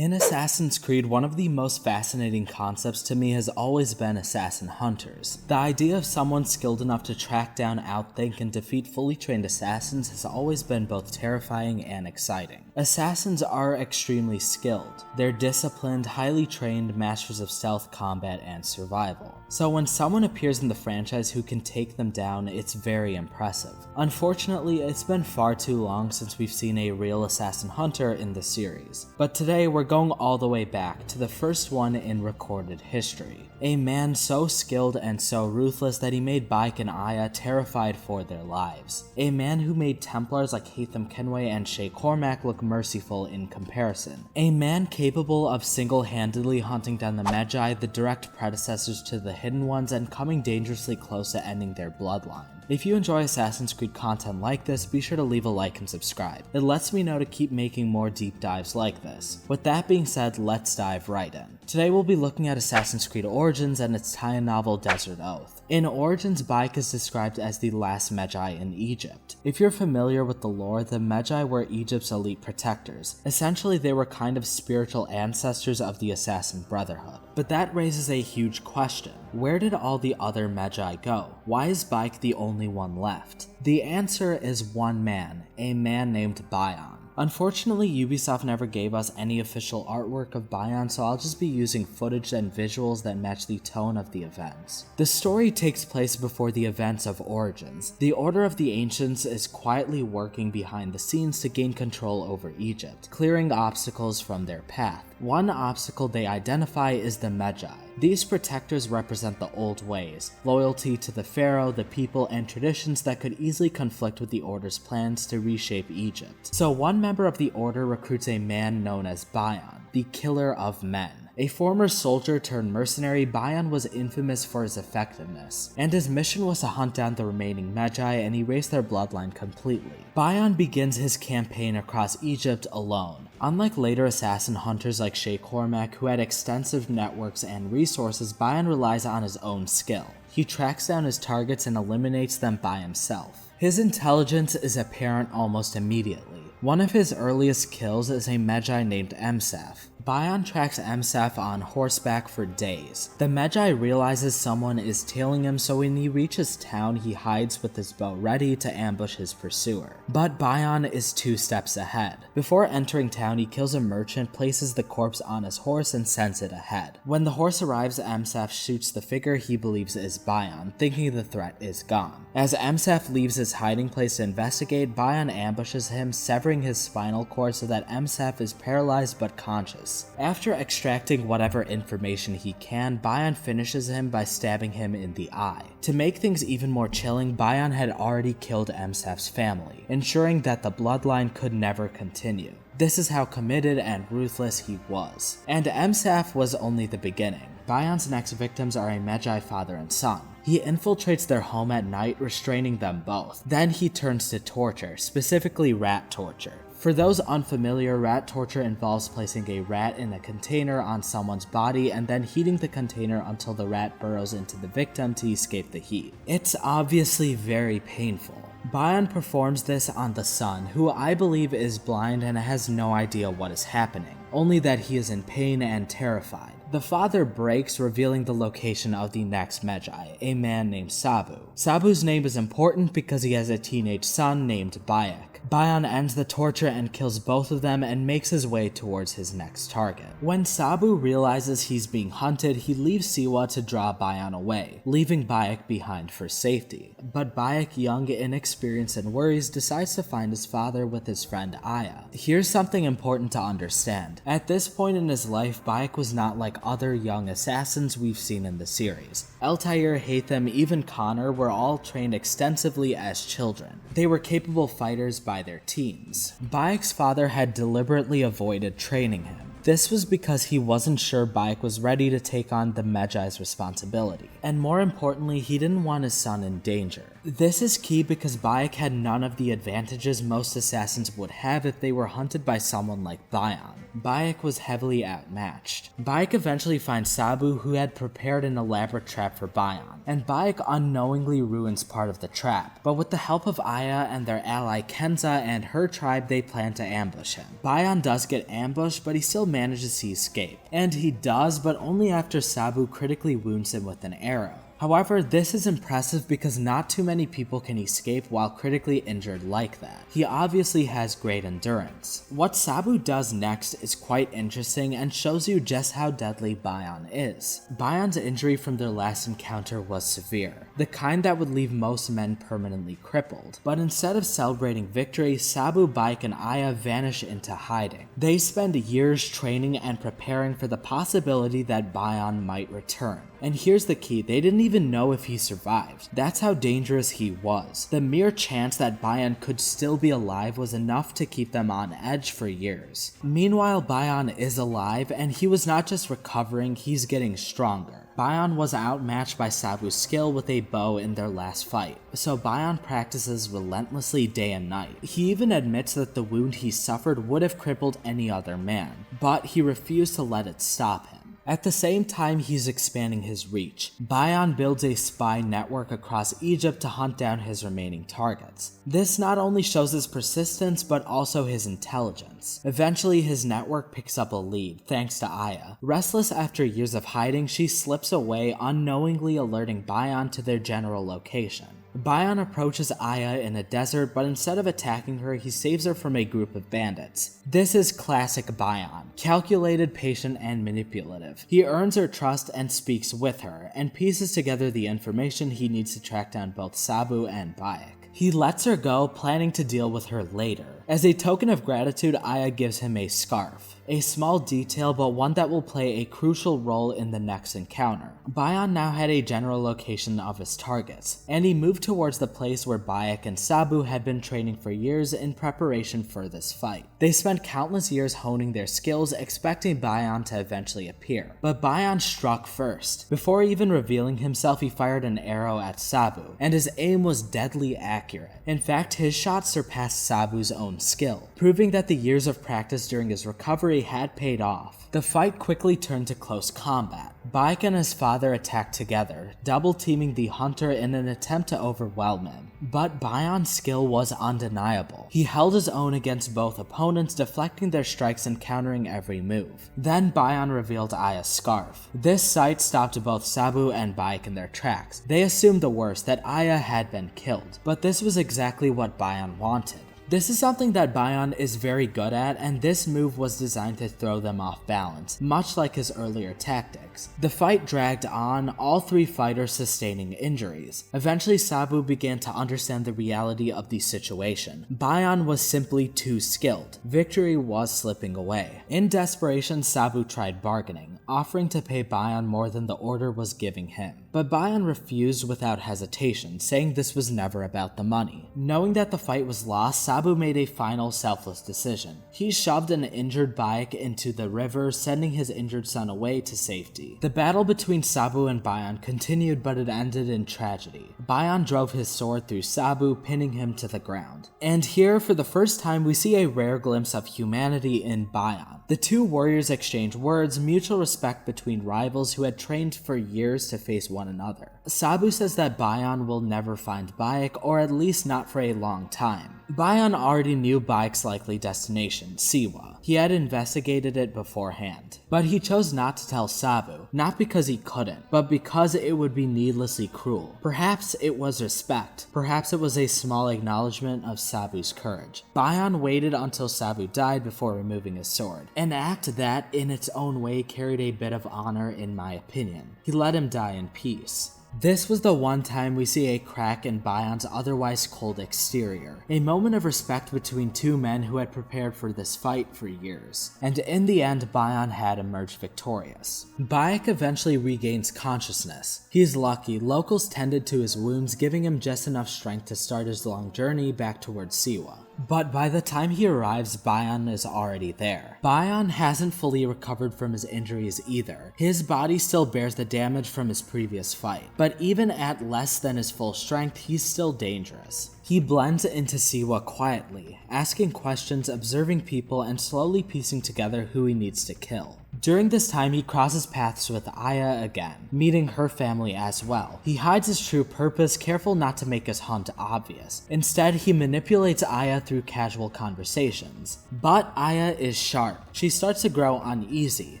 In Assassin's Creed, one of the most fascinating concepts to me has always been assassin hunters. The idea of someone skilled enough to track down, outthink, and defeat fully trained assassins has always been both terrifying and exciting. Assassins are extremely skilled. They're disciplined, highly trained masters of stealth, combat, and survival. So when someone appears in the franchise who can take them down, it's very impressive. Unfortunately, it's been far too long since we've seen a real assassin hunter in the series. But today we're going all the way back to the first one in recorded history. A man so skilled and so ruthless that he made Bion and Aya terrified for their lives. A man who made Templars like Haytham Kenway and Shay Cormac look merciful in comparison. A man capable of single-handedly hunting down the Magi, the direct predecessors to the Hidden Ones, and coming dangerously close to ending their bloodline. If you enjoy Assassin's Creed content like this, be sure to leave a like and subscribe. It lets me know to keep making more deep dives like this. With that being said, let's dive right in. Today we'll be looking at Assassin's Creed Origins and its tie-in novel Desert Oath. In Origins, Bion is described as the last Magi in Egypt. If you're familiar with the lore, the Magi were Egypt's elite protectors. Essentially, they were kind of spiritual ancestors of the Assassin Brotherhood. But that raises a huge question. Where did all the other Magi go? Why is Bion the only one left? The answer is one man, a man named Bion. Unfortunately, Ubisoft never gave us any official artwork of Bion, so I'll just be using footage and visuals that match the tone of the events. The story takes place before the events of Origins. The Order of the Ancients is quietly working behind the scenes to gain control over Egypt, clearing obstacles from their path. One obstacle they identify is the Magi. These protectors represent the old ways, loyalty to the pharaoh, the people, and traditions that could easily conflict with the Order's plans to reshape Egypt. So one member of the Order recruits a man known as Bion, the Killer of Men. A former soldier turned mercenary, Bion was infamous for his effectiveness, and his mission was to hunt down the remaining Magi and erase their bloodline completely. Bion begins his campaign across Egypt alone. Unlike later assassin hunters like Shay Cormac, who had extensive networks and resources, Bion relies on his own skill. He tracks down his targets and eliminates them by himself. His intelligence is apparent almost immediately. One of his earliest kills is a Magi named Emsaf. Bion tracks Emsaf on horseback for days. The Magi realizes someone is tailing him, so when he reaches town, he hides with his bow ready to ambush his pursuer. But Bion is 2 steps ahead. Before entering town, he kills a merchant, places the corpse on his horse, and sends it ahead. When the horse arrives, Emsaf shoots the figure he believes is Bion, thinking the threat is gone. As Emsaf leaves his hiding place to investigate, Bion ambushes him, severing his spinal cord so that Emsaf is paralyzed but conscious. After extracting whatever information he can, Bion finishes him by stabbing him in the eye. To make things even more chilling, Bion had already killed Emsaf's family, ensuring that the bloodline could never continue. This is how committed and ruthless he was. And Emsaf was only the beginning. Bion's next victims are a Magi father and son. He infiltrates their home at night, restraining them both. Then he turns to torture, specifically rat torture. For those unfamiliar, rat torture involves placing a rat in a container on someone's body and then heating the container until the rat burrows into the victim to escape the heat. It's obviously very painful. Bion performs this on the son, who I believe is blind and has no idea what is happening, only that he is in pain and terrified. The father breaks, revealing the location of the next Magi, a man named Sabu. Sabu's name is important because he has a teenage son named Bion. Bion ends the torture and kills both of them and makes his way towards his next target. When Sabu realizes he's being hunted, he leaves Siwa to draw Bion away, leaving Bion behind for safety. But Bion, young, inexperienced, and worries, decides to find his father with his friend Aya. Here's something important to understand. At this point in his life, Bion was not like other young assassins we've seen in the series. Altair, Haytham, even Connor were all trained extensively as children. They were capable fighters by their teens. Bion's father had deliberately avoided training him. This was because he wasn't sure Bion was ready to take on the Magi's responsibility. And more importantly, he didn't want his son in danger. This is key because Bion had none of the advantages most assassins would have if they were hunted by someone like Bion. Bayek was heavily outmatched. Bayek eventually finds Sabu, who had prepared an elaborate trap for Bion, and Bayek unknowingly ruins part of the trap, but with the help of Aya and their ally Kenza and her tribe, they plan to ambush him. Bion does get ambushed, but he still manages to escape, and he does, but only after Sabu critically wounds him with an arrow. However, this is impressive because not too many people can escape while critically injured like that. He obviously has great endurance. What Sabu does next is quite interesting and shows you just how deadly Bion is. Bion's injury from their last encounter was severe, the kind that would leave most men permanently crippled. But instead of celebrating victory, Sabu, Bayek, and Aya vanish into hiding. They spend years training and preparing for the possibility that Bion might return. And here's the key, they didn't even know if he survived. That's how dangerous he was. The mere chance that Bion could still be alive was enough to keep them on edge for years. Meanwhile, Bion is alive, and he was not just recovering, he's getting stronger. Bion was outmatched by Sabu's skill with a bow in their last fight, so Bion practices relentlessly day and night. He even admits that the wound he suffered would have crippled any other man, but he refused to let it stop him. At the same time he's expanding his reach, Bion builds a spy network across Egypt to hunt down his remaining targets. This not only shows his persistence, but also his intelligence. Eventually, his network picks up a lead, thanks to Aya. Restless after years of hiding, she slips away, unknowingly alerting Bion to their general location. Bion approaches Aya in a desert, but instead of attacking her, he saves her from a group of bandits. This is classic Bion, calculated, patient, and manipulative. He earns her trust and speaks with her, and pieces together the information he needs to track down both Sabu and Bayek. He lets her go, planning to deal with her later. As a token of gratitude, Aya gives him a scarf. A small detail, but one that will play a crucial role in the next encounter. Bion now had a general location of his targets, and he moved towards the place where Bayek and Sabu had been training for years in preparation for this fight. They spent countless years honing their skills, expecting Bion to eventually appear. But Bion struck first. Before even revealing himself, he fired an arrow at Sabu, and his aim was deadly accurate. In fact, his shot surpassed Sabu's own skill, proving that the years of practice during his recovery had paid off. The fight quickly turned to close combat. Bayek and his father attacked together, double-teaming the hunter in an attempt to overwhelm him. But Bion's skill was undeniable. He held his own against both opponents, deflecting their strikes and countering every move. Then Bion revealed Aya's scarf. This sight stopped both Sabu and Bayek in their tracks. They assumed the worst, that Aya had been killed, but this was exactly what Bion wanted. This is something that Bion is very good at, and this move was designed to throw them off balance, much like his earlier tactics. The fight dragged on, all three fighters sustaining injuries. Eventually, Sabu began to understand the reality of the situation. Bion was simply too skilled. Victory was slipping away. In desperation, Sabu tried bargaining, offering to pay Bion more than the order was giving him. But Bion refused without hesitation, saying this was never about the money. Knowing that the fight was lost, Sabu made a final selfless decision. He shoved an injured Bayek into the river, sending his injured son away to safety. The battle between Sabu and Bion continued, but it ended in tragedy. Bion drove his sword through Sabu, pinning him to the ground. And here, for the first time, we see a rare glimpse of humanity in Bion. The two warriors exchange words, mutual respect between rivals who had trained for years to face one another. Sabu says that Bion will never find Bayek, or at least not for a long time. Bion already knew Bayek's likely destination, Siwa. He had investigated it beforehand. But he chose not to tell Sabu, not because he couldn't, but because it would be needlessly cruel. Perhaps it was respect. Perhaps it was a small acknowledgement of Sabu's courage. Bion waited until Sabu died before removing his sword, an act that, in its own way, carried a bit of honor in my opinion. He let him die in peace. This was the one time we see a crack in Bion's otherwise cold exterior, a moment of respect between two men who had prepared for this fight for years. And in the end, Bion had emerged victorious. Bayek eventually regains consciousness. He's lucky, locals tended to his wounds, giving him just enough strength to start his long journey back towards Siwa. But by the time he arrives, Bion is already there. Bion hasn't fully recovered from his injuries either. His body still bears the damage from his previous fight, but even at less than his full strength, he's still dangerous. He blends into Siwa quietly, asking questions, observing people, and slowly piecing together who he needs to kill. During this time, he crosses paths with Aya again, meeting her family as well. He hides his true purpose, careful not to make his hunt obvious. Instead, he manipulates Aya through casual conversations. But Aya is sharp. She starts to grow uneasy.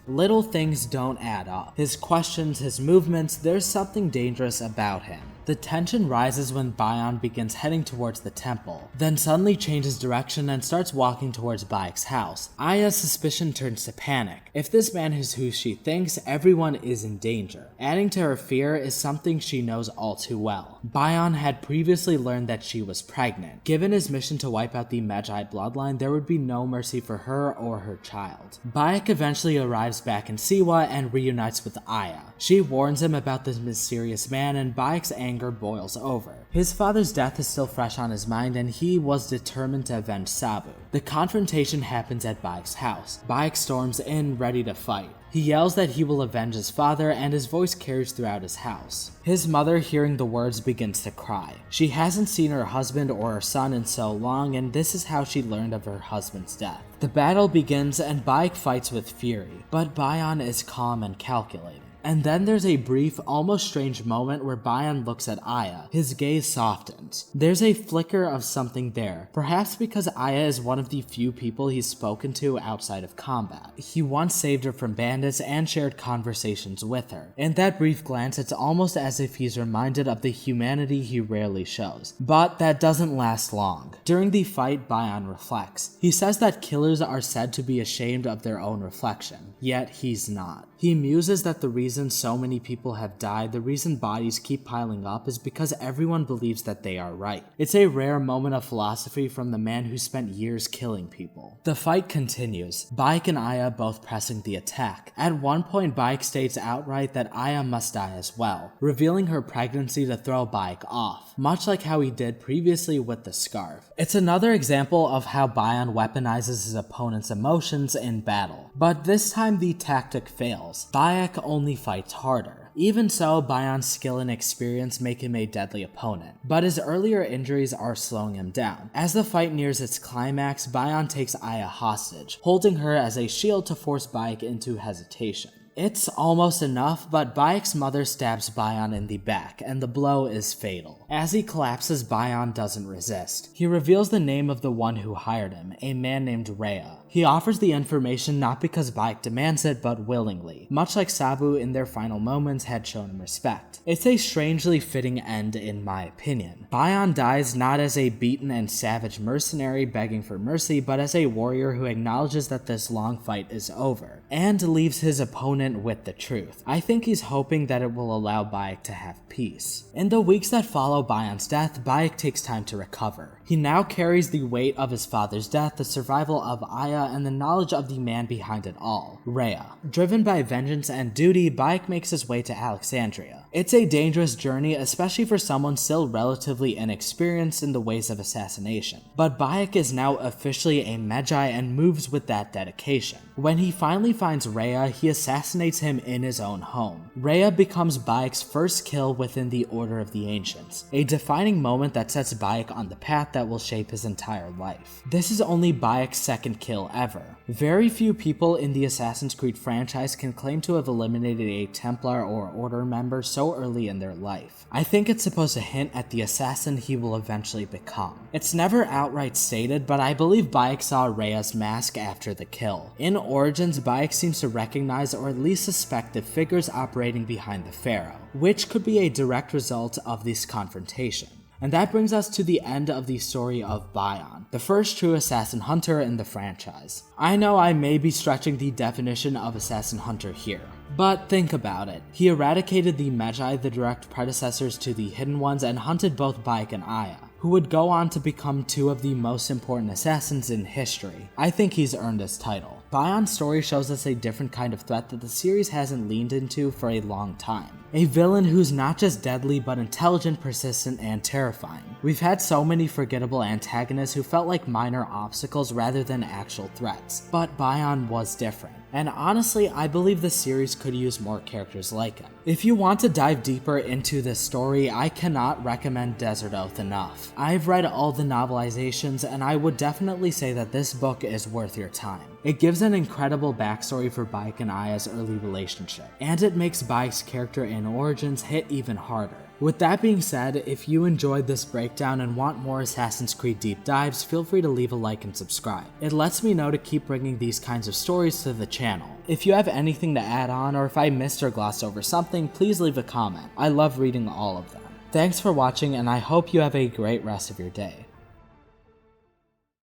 Little things don't add up. His questions, his movements, there's something dangerous about him. The tension rises when Bion begins heading towards the temple, then suddenly changes direction and starts walking towards WaKy's house. Aya's suspicion turns to panic. If this man is who she thinks, everyone is in danger. Adding to her fear is something she knows all too well. Bion had previously learned that she was pregnant. Given his mission to wipe out the Magi bloodline, there would be no mercy for her or her child. WaKy eventually arrives back in Siwa and reunites with Aya. She warns him about this mysterious man, and WaKy's anger boils over. His father's death is still fresh on his mind, and he was determined to avenge Sabu. The confrontation happens at WaKy's house. WaKy storms in, ready to fight. He yells that he will avenge his father, and his voice carries throughout his house. His mother, hearing the words, begins to cry. She hasn't seen her husband or her son in so long, and this is how she learned of her husband's death. The battle begins, and WaKy fights with fury, but Bion is calm and calculating. And then there's a brief, almost strange moment where Bion looks at Aya. His gaze softens. There's a flicker of something there, perhaps because Aya is one of the few people he's spoken to outside of combat. He once saved her from bandits and shared conversations with her. In that brief glance, it's almost as if he's reminded of the humanity he rarely shows. But that doesn't last long. During the fight, Bion reflects. He says that killers are said to be ashamed of their own reflection, yet he's not. He muses that the reason so many people have died, the reason bodies keep piling up, is because everyone believes that they are right. It's a rare moment of philosophy from the man who spent years killing people. The fight continues, WaKy and Aya both pressing the attack. At one point, WaKy states outright that Aya must die as well, revealing her pregnancy to throw WaKy off, much like how he did previously with the scarf. It's another example of how Bion weaponizes his opponent's emotions in battle, but this time the tactic fails. WaKy only fights harder. Even so, Bion's skill and experience make him a deadly opponent, but his earlier injuries are slowing him down. As the fight nears its climax, Bion takes Aya hostage, holding her as a shield to force WaKy into hesitation. It's almost enough, but WaKy's mother stabs Bion in the back, and the blow is fatal. As he collapses, Bion doesn't resist. He reveals the name of the one who hired him, a man named Rhea. He offers the information not because WaKy demands it, but willingly, much like Sabu in their final moments had shown him respect. It's a strangely fitting end in my opinion. Bion dies not as a beaten and savage mercenary begging for mercy, but as a warrior who acknowledges that this long fight is over, and leaves his opponent with the truth. I think he's hoping that it will allow WaKy to have peace. In the weeks that follow Bion's death, WaKy takes time to recover. He now carries the weight of his father's death, the survival of Aya, and the knowledge of the man behind it all, Rhea. Driven by vengeance and duty, WaKy makes his way to Alexandria. It's a dangerous journey, especially for someone still relatively inexperienced in the ways of assassination. But WaKy is now officially a Magi and moves with that dedication. When he finally finds Rhea, he assassinates him in his own home. Rhea becomes WaKy's first kill within the Order of the Ancients, a defining moment that sets WaKy on the path that will shape his entire life. This is only WaKy's second kill ever. Very few people in the Assassin's Creed franchise can claim to have eliminated a Templar or Order member so early in their life. I think it's supposed to hint at the assassin he will eventually become. It's never outright stated, but I believe WaKy saw Rhea's mask after the kill. In Origins, WaKy seems to recognize or at least suspect the figures operating behind the Pharaoh, which could be a direct result of this confrontation. And that brings us to the end of the story of Bion, the first true assassin hunter in the franchise. I know I may be stretching the definition of assassin hunter here, but think about it. He eradicated the Magi, the direct predecessors to the Hidden Ones, and hunted both WaKy and Aya, who would go on to become two of the most important assassins in history. I think he's earned his title. Bion's story shows us a different kind of threat that the series hasn't leaned into for a long time. A villain who's not just deadly but intelligent, persistent, and terrifying. We've had so many forgettable antagonists who felt like minor obstacles rather than actual threats, but Bion was different. And honestly, I believe the series could use more characters like him. If you want to dive deeper into this story, I cannot recommend Desert Oath enough. I've read all the novelizations, and I would definitely say that this book is worth your time. It gives an incredible backstory for Bike and Aya's early relationship, and it makes Bike's character and origins hit even harder. With that being said, if you enjoyed this breakdown and want more Assassin's Creed deep dives, feel free to leave a like and subscribe. It lets me know to keep bringing these kinds of stories to the channel. If you have anything to add on, or if I missed or glossed over something, please leave a comment. I love reading all of them. Thanks for watching, and I hope you have a great rest of your day.